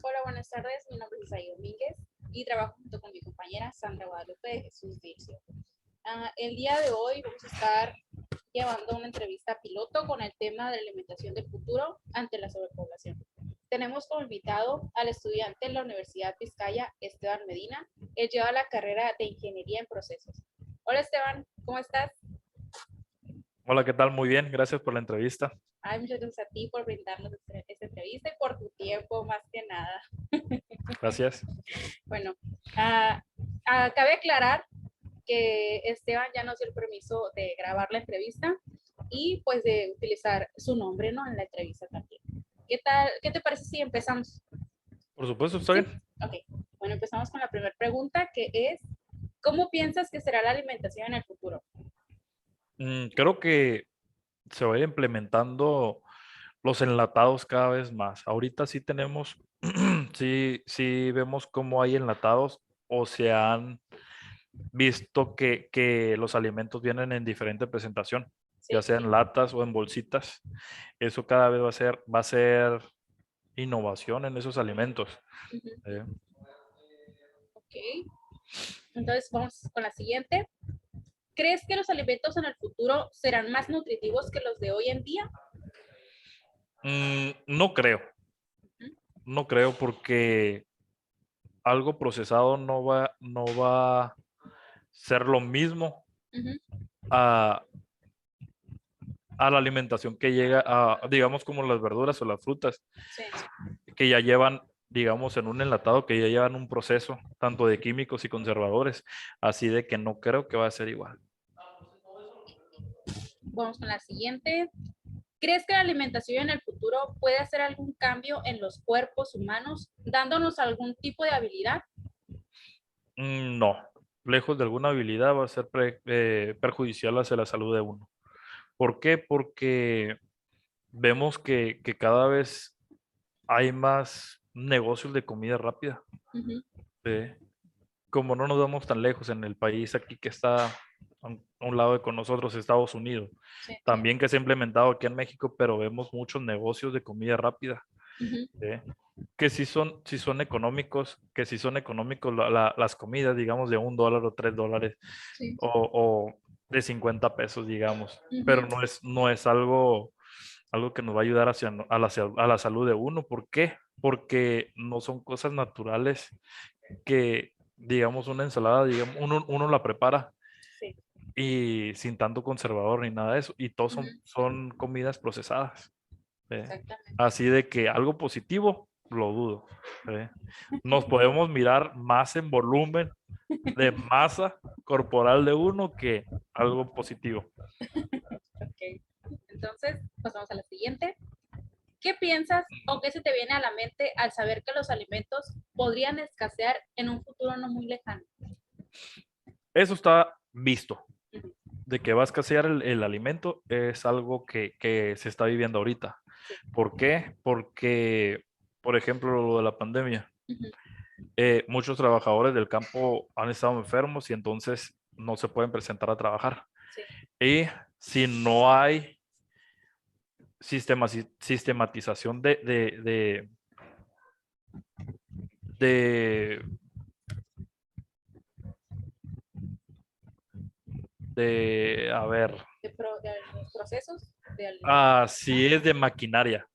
Hola, buenas tardes. Mi nombre es Isaí Domínguez y trabajo junto con mi compañera Sandra Guadalupe de Jesús Dircio. El día de hoy vamos a estar llevando una entrevista piloto con el tema de la alimentación del futuro ante la sobrepoblación. Tenemos como invitado al estudiante de la Universidad Vizcaya, Esteban Medina. Él lleva la carrera de Ingeniería en Procesos. Hola Esteban, ¿cómo estás? Hola, ¿qué tal? Muy bien, gracias por la entrevista. Ay, muchas gracias a ti por brindarnos esta entrevista y por tu tiempo más que nada. Gracias. Bueno, cabe aclarar que Esteban ya nos dio el permiso de grabar la entrevista y pues de utilizar su nombre, ¿no? En la entrevista también. ¿Qué tal? ¿Qué te parece si empezamos? Por supuesto, está Sí. bien. Ok. Bueno, empezamos con la primera pregunta, que es, ¿cómo piensas que será la alimentación en el futuro? Creo que se va a ir implementando los enlatados cada vez más. Ahorita sí tenemos, sí vemos cómo hay enlatados o se han visto que los alimentos vienen en diferente presentación, Sí. ya sea en latas o en bolsitas. Eso cada vez va a ser innovación en esos alimentos. Uh-huh. ¿Eh? Ok. Entonces vamos con la siguiente. ¿Crees que los alimentos en el futuro serán más nutritivos que los de hoy en día? No creo. Uh-huh. No creo porque algo procesado no va a ser lo mismo Uh-huh. a, a la alimentación que llega a, digamos, como las verduras o las frutas, Sí. que ya llevan, digamos, en un enlatado, que ya llevan un proceso tanto de químicos y conservadores, así de que no creo que va a ser igual. Vamos con la siguiente. ¿Crees que la alimentación en el futuro puede hacer algún cambio en los cuerpos humanos, dándonos algún tipo de habilidad? No, lejos de alguna habilidad va a ser perjudicial hacia la salud de uno. ¿Por qué? Porque vemos que cada vez hay más negocios de comida rápida. Uh-huh. ¿Sí? Como no nos vamos tan lejos en el país aquí que está a un lado de con nosotros, Estados Unidos, Sí. también que se ha implementado aquí en México, pero vemos muchos negocios de comida rápida, Uh-huh. ¿sí? Que sí son económicos, que sí son económicos las comidas, digamos, de $1 o $3 Sí. o de 50 pesos, digamos, pero Uh-huh. no es algo que nos va a ayudar a la salud de uno. ¿Por qué? Porque no son cosas naturales que, digamos, una ensalada, digamos, uno la prepara Sí. y sin tanto conservador ni nada de eso, y todos son, Uh-huh. son comidas procesadas. ¿Eh? Exactamente. Así de que algo positivo, lo dudo. ¿Eh? Nos podemos mirar más en volumen de masa corporal de uno que algo positivo. Ok. Entonces, pasamos a la siguiente. ¿Qué piensas o qué se te viene a la mente al saber que los alimentos podrían escasear en un futuro no muy lejano? Eso está visto. Uh-huh. De que va a escasear el alimento es algo que se está viviendo ahorita. Sí. ¿Por qué? Porque, por ejemplo, lo de la pandemia, Uh-huh. muchos trabajadores del campo han estado enfermos y entonces no se pueden presentar a trabajar. Sí. Y si no hay sistematización de, a ver, De los procesos de si es sí. de maquinaria,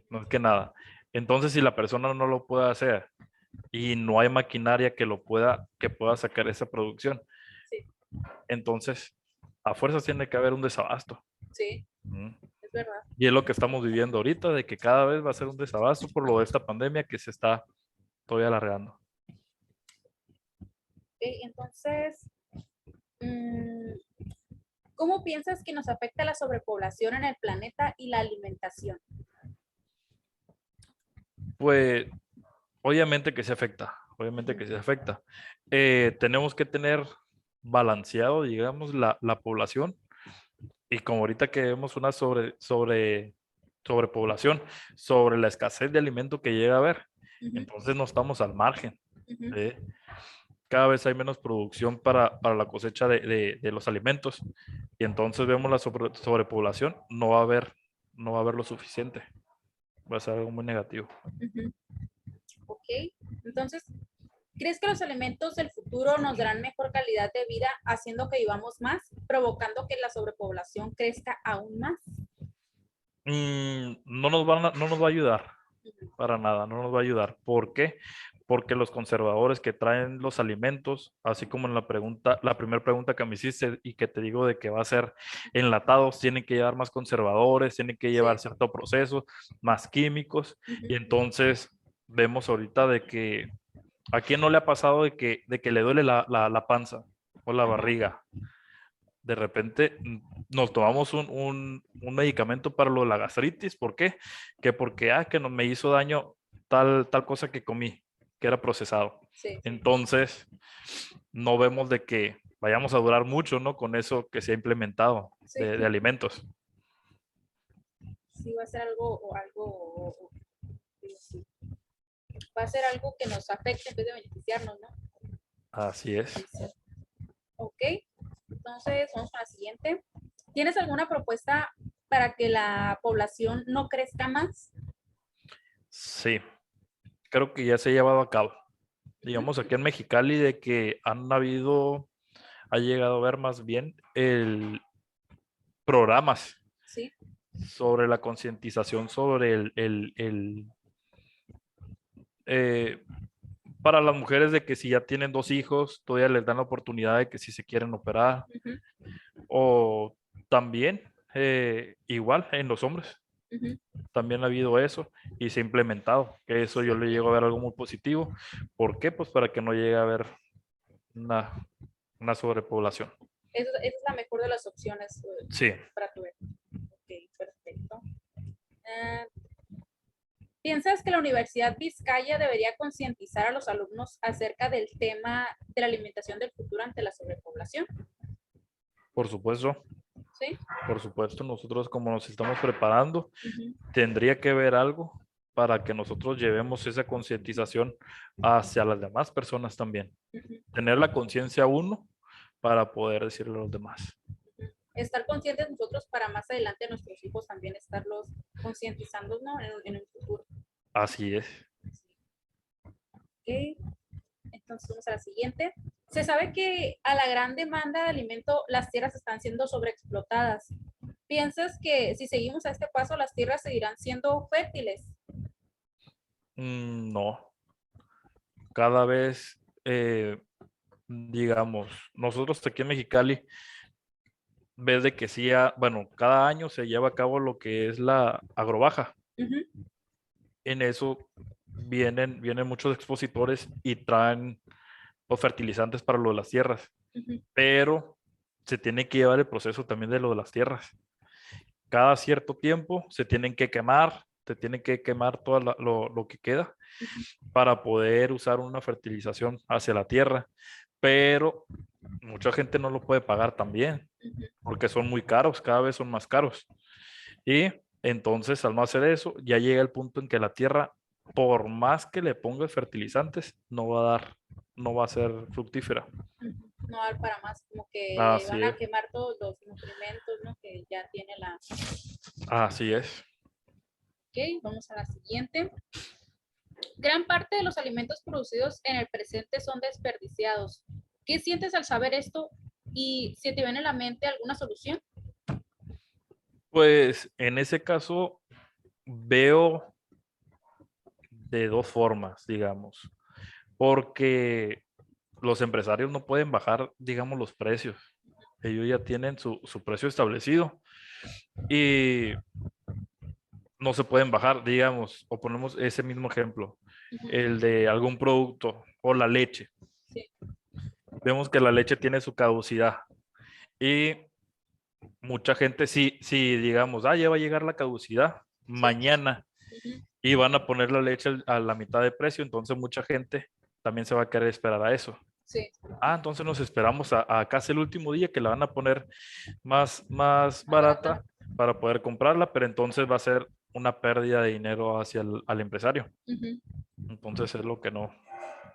no es que nada. Entonces, si la persona no lo puede hacer y no hay maquinaria que pueda sacar esa producción, Sí. entonces a fuerzas tiene que haber un desabasto. Sí. ¿Mm? Es verdad. Y es lo que estamos viviendo ahorita, de que cada vez va a ser un desabasto por lo de esta pandemia que se está todavía alargando. Okay. Entonces, ¿cómo piensas que nos afecta la sobrepoblación en el planeta y la alimentación? Pues obviamente que se afecta. Tenemos que tener balanceado, digamos, la población, y como ahorita que vemos una sobrepoblación, sobre la escasez de alimento que llega a haber, Uh-huh. entonces no estamos al margen. Uh-huh. ¿Sí? Cada vez hay menos producción para la cosecha de los alimentos, y entonces vemos la sobrepoblación, no va a haber lo suficiente. va a ser algo muy negativo. Ujú. Ok, entonces, ¿crees que los alimentos del futuro nos darán mejor calidad de vida haciendo que vivamos más, provocando que la sobrepoblación crezca aún más? No nos va a ayudar. Ujú. Para nada, no nos va a ayudar. ¿Por qué? Porque los conservadores que traen los alimentos, así como en la primera pregunta que me hiciste y que te digo de que va a ser enlatados, tienen que llevar más conservadores, tienen que llevar Sí. cierto proceso, más químicos, y Ujú. entonces vemos ahorita de que a quién no le ha pasado de que le duele la panza o la Ajá. barriga. De repente nos tomamos un medicamento para lo de la gastritis. ¿Por qué? Que porque que no me hizo daño tal cosa que comí, que era procesado. Sí, Entonces, no vemos de que vayamos a durar mucho, ¿no? Con eso que se ha implementado sí, de alimentos. sí va a ser sí, va a ser algo que nos afecte en vez de beneficiarnos, ¿no? Así es. Sí, sí. Ok, entonces vamos a la siguiente. ¿Tienes alguna propuesta para que la población no crezca más? Sí, creo que ya se ha llevado a cabo. Ujú. Digamos aquí en Mexicali de que ha llegado a ver más bien programas Sí. sobre la concientización sobre eh, para las mujeres de que si ya tienen dos hijos, todavía les dan la oportunidad de que si se quieren operar, Ujú. o también igual en los hombres, Ujú. también ha habido eso y se ha implementado, que eso yo Sí. le llego a ver algo muy positivo. ¿Por qué? Pues para que no llegue a haber una, una sobrepoblación. Esa es la mejor de las opciones Sí, para tu ver. Ok, perfecto. Ah, ¿piensas que la Universidad Vizcaya debería concientizar a los alumnos acerca del tema de la alimentación del futuro ante la sobrepoblación? por supuesto, Sí. por supuesto, nosotros como nos estamos preparando, Ujú. tendría que ver algo para que nosotros llevemos esa concientización hacia las demás personas también. Ujú. Tener la conciencia uno para poder decirle a los demás. Estar conscientes nosotros para más adelante a nuestros hijos también estarlos concientizando, ¿no? En un futuro. Así es. Ok, entonces vamos a la siguiente. Se sabe que a la gran demanda de alimento las tierras están siendo sobreexplotadas. ¿Piensas que si seguimos a este paso las tierras seguirán siendo fértiles? No, cada vez, digamos, nosotros aquí en Mexicali, ves de que sí, bueno, cada año se lleva a cabo lo que es la agrobaja. Ujú. En eso vienen muchos expositores y traen los fertilizantes para lo de las tierras, Ujú. pero se tiene que llevar el proceso también de lo de las tierras. Cada cierto tiempo se tienen que quemar, se tiene que quemar todo lo que queda Ujú. para poder usar una fertilización hacia la tierra, pero mucha gente no lo puede pagar también Ujú. porque son muy caros, cada vez son más caros. Y entonces al no hacer eso, ya llega el punto en que la tierra, por más que le pongas fertilizantes, no va a ser fructífera. Ujú. No dar para más, como que Así van a es, quemar todos los nutrimentos, ¿no? Que ya tiene la... así es. Ok, vamos a la siguiente. Gran parte de los alimentos producidos en el presente son desperdiciados. ¿Qué sientes al saber esto? Y si te viene a la mente alguna solución. Pues en ese caso veo de dos formas, digamos, porque los empresarios no pueden bajar, digamos, los precios. Ellos ya tienen su precio establecido y no se pueden bajar, digamos, o ponemos ese mismo ejemplo, Ujú. el de algún producto o la leche. Sí. Vemos que la leche tiene su caducidad y mucha gente sí, digamos, ya va a llegar la caducidad Sí. mañana Ujú. y van a poner la leche a la mitad de precio, entonces mucha gente también se va a querer esperar a eso. Sí. Entonces nos esperamos a casi el último día que la van a poner más Más barata. barata para poder comprarla, pero entonces va a ser una pérdida de dinero hacia al empresario. Ujú. Entonces es lo que no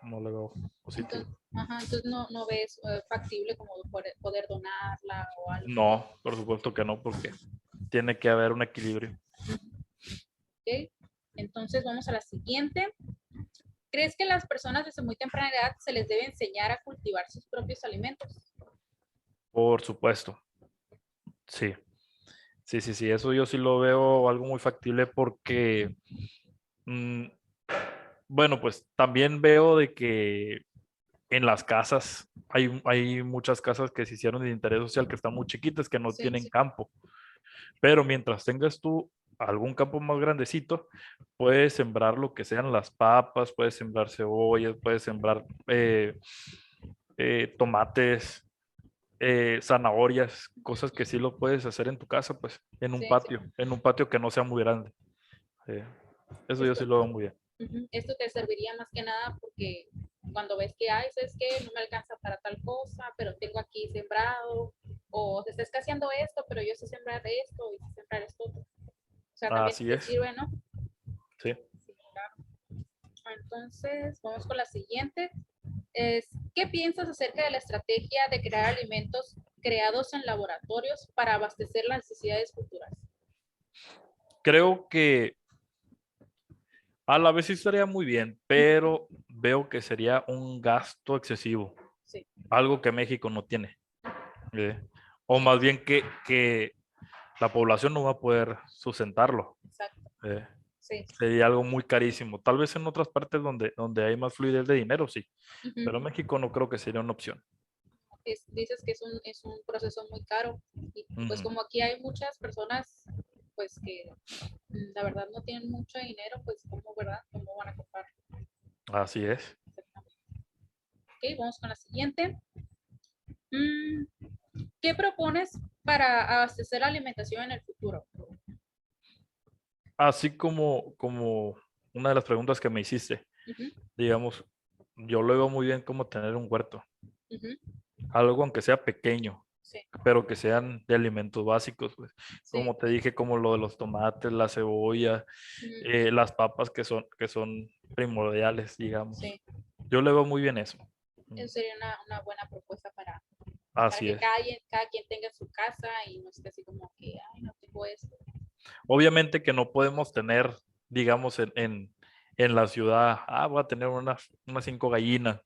le veo positivo. Entonces, ajá, entonces no ves factible como poder donarla o algo. No, por supuesto que no, porque tiene que haber un equilibrio. ¿Ok? Entonces vamos a la siguiente. ¿Crees que las personas desde muy temprana edad se les debe enseñar a cultivar sus propios alimentos? Por supuesto. Sí. Sí, eso yo sí lo veo algo muy factible porque, mm, bueno, pues también veo de que en las casas, hay muchas casas que se hicieron de interés social que están muy chiquitas, que no Sí, tienen sí, campo. Pero mientras tengas tú algún campo más grandecito, puedes sembrar lo que sean las papas, puedes sembrar cebollas, puedes sembrar tomates, zanahorias, cosas que sí lo puedes hacer en tu casa, pues sí, sí. en un patio que no sea muy grande. Eh, Eso yo Esto, sí lo veo muy bien. esto te serviría más que nada porque cuando ves que hay, es que no me alcanza para tal cosa, pero tengo aquí sembrado, o te está escaseando esto, pero yo sé sembrar esto y sé sembrar esto otro. O sea, también Así te es, sirve, ¿no? sí. Sí, claro. Entonces, vamos con la siguiente. ¿Qué piensas acerca de la estrategia de crear alimentos creados en laboratorios para abastecer las necesidades futuras? Creo que a la vez sí estaría muy bien, pero veo que sería un gasto excesivo, Sí, algo que México no tiene. eh, O más bien que la población no va a poder sustentarlo. exacto. eh, Sí. Sería algo muy carísimo. Tal vez en otras partes donde hay más fluidez de dinero, sí, Ujú. pero México no creo que sería una opción. Dices que es un proceso muy caro y pues Ujú. como aquí hay muchas personas pues que la verdad no tienen mucho dinero, pues cómo, ¿verdad? ¿Cómo van a comprar? Así es. Ok, vamos con la siguiente. Mm, ¿Qué propones para abastecer la alimentación en el futuro? Así como una de las preguntas que me hiciste, Ujú, digamos, yo lo veo muy bien como tener un huerto, ujú, algo aunque sea pequeño, sí, pero que sean de alimentos básicos, pues. sí, Como te dije, como lo de los tomates, la cebolla, ujú, las papas que son primordiales, digamos. sí. Yo le veo muy bien eso. Mm. Eso sería una buena propuesta para Así que es. cada quien tenga su casa y no esté así como que, ay, no tengo esto. Obviamente que no podemos tener, digamos, en la ciudad, voy a tener unas 5 gallinas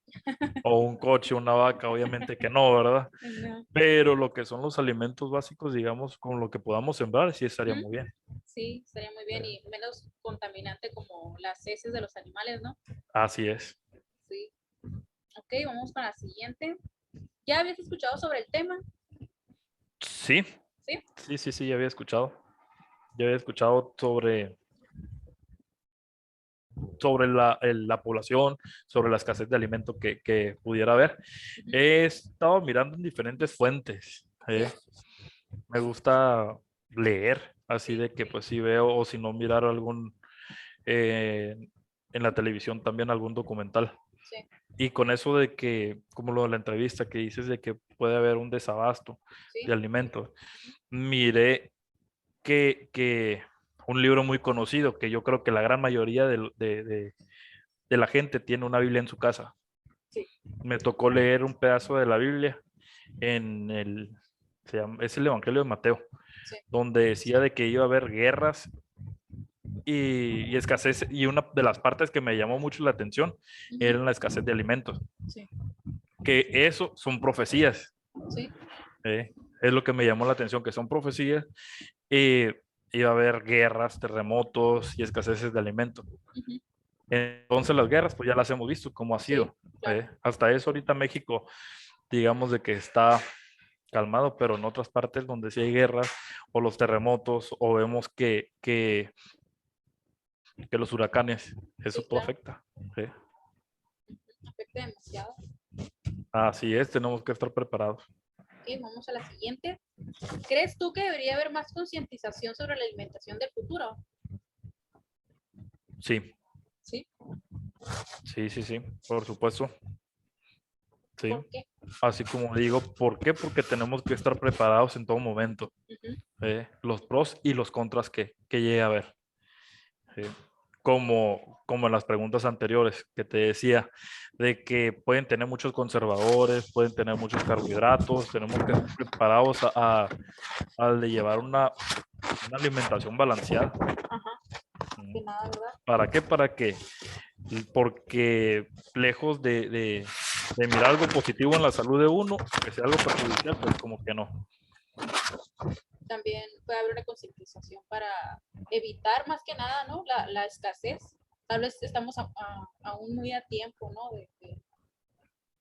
o un coche, una vaca, obviamente que no, ¿verdad? No. Pero lo que son los alimentos básicos, digamos, con lo que podamos sembrar, sí estaría muy bien. Sí, estaría muy bien Eh, y menos contaminante como las heces de los animales, ¿no? Así es. Sí. Ok, vamos con la siguiente. ¿Ya habías escuchado sobre el tema? Sí, Sí. sí, ya había escuchado. Ya había escuchado sobre la población, sobre la escasez de alimento que pudiera haber. Ujú, He estado mirando en diferentes fuentes. sí, Me gusta leer, así sí, de que sí, pues si veo o si no mirar eh, en la televisión también algún documental. sí, Y con eso de que, como lo de la entrevista que dices de que puede haber un desabasto de sí. alimentos, miré que un libro muy conocido, que yo creo que la gran mayoría de la gente tiene una Biblia en su casa. Sí, Me tocó leer un pedazo de la Biblia es el Evangelio de Mateo, sí. donde decía de que iba a haber guerras y escasez, y una de las partes que me llamó mucho la atención Ujú, era la escasez de alimentos, sí, que eso son profecías, sí. es lo que me llamó la atención, que son profecías, y iba a haber guerras, terremotos y escaseces de alimentos. Ujú, Entonces las guerras, pues ya las hemos visto cómo ha sí, sido. claro. Hasta eso ahorita México, digamos de que está calmado, pero en otras partes donde sí hay guerras o los terremotos o vemos que los huracanes, eso Sí, todo claro. afecta. ¿Sí? Afecta demasiado. Así es, tenemos que estar preparados. Ok, vamos a la siguiente. ¿Crees tú que debería haber más concientización sobre la alimentación del futuro? Sí, Sí. sí, por supuesto. Sí. ¿Por qué? Así como digo, ¿por qué? Porque tenemos que estar preparados en todo momento. Ujú, Los pros y los contras que llegue a haber. ¿Sí? Como en las preguntas anteriores que te decía, de que pueden tener muchos conservadores, pueden tener muchos carbohidratos, tenemos que estar preparados al de llevar una alimentación balanceada. ajá. que nada, ¿verdad? ¿Para qué? ¿Para qué? Porque lejos de mirar algo positivo en la salud de uno, que sea algo perjudicial, pues como que no. También puede haber una concientización para evitar más que nada, ¿no? La escasez. Tal vez estamos aún muy a tiempo, ¿no?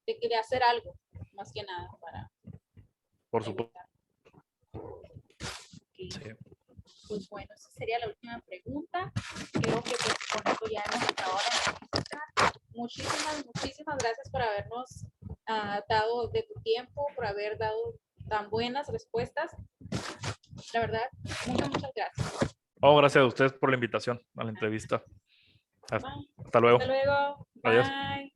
De hacer algo, más que nada, para Por supuesto. evitar. Okay. Sí. Pues bueno, esa sería la última pregunta. Creo que pues, con esto ya hemos acabado la entrevista. Muchísimas gracias por habernos dado de tu tiempo, por haber dado tan buenas respuestas. La verdad, muchas gracias. Oh, gracias a ustedes por la invitación a la entrevista. Hasta luego. Hasta luego. Adiós. Bye.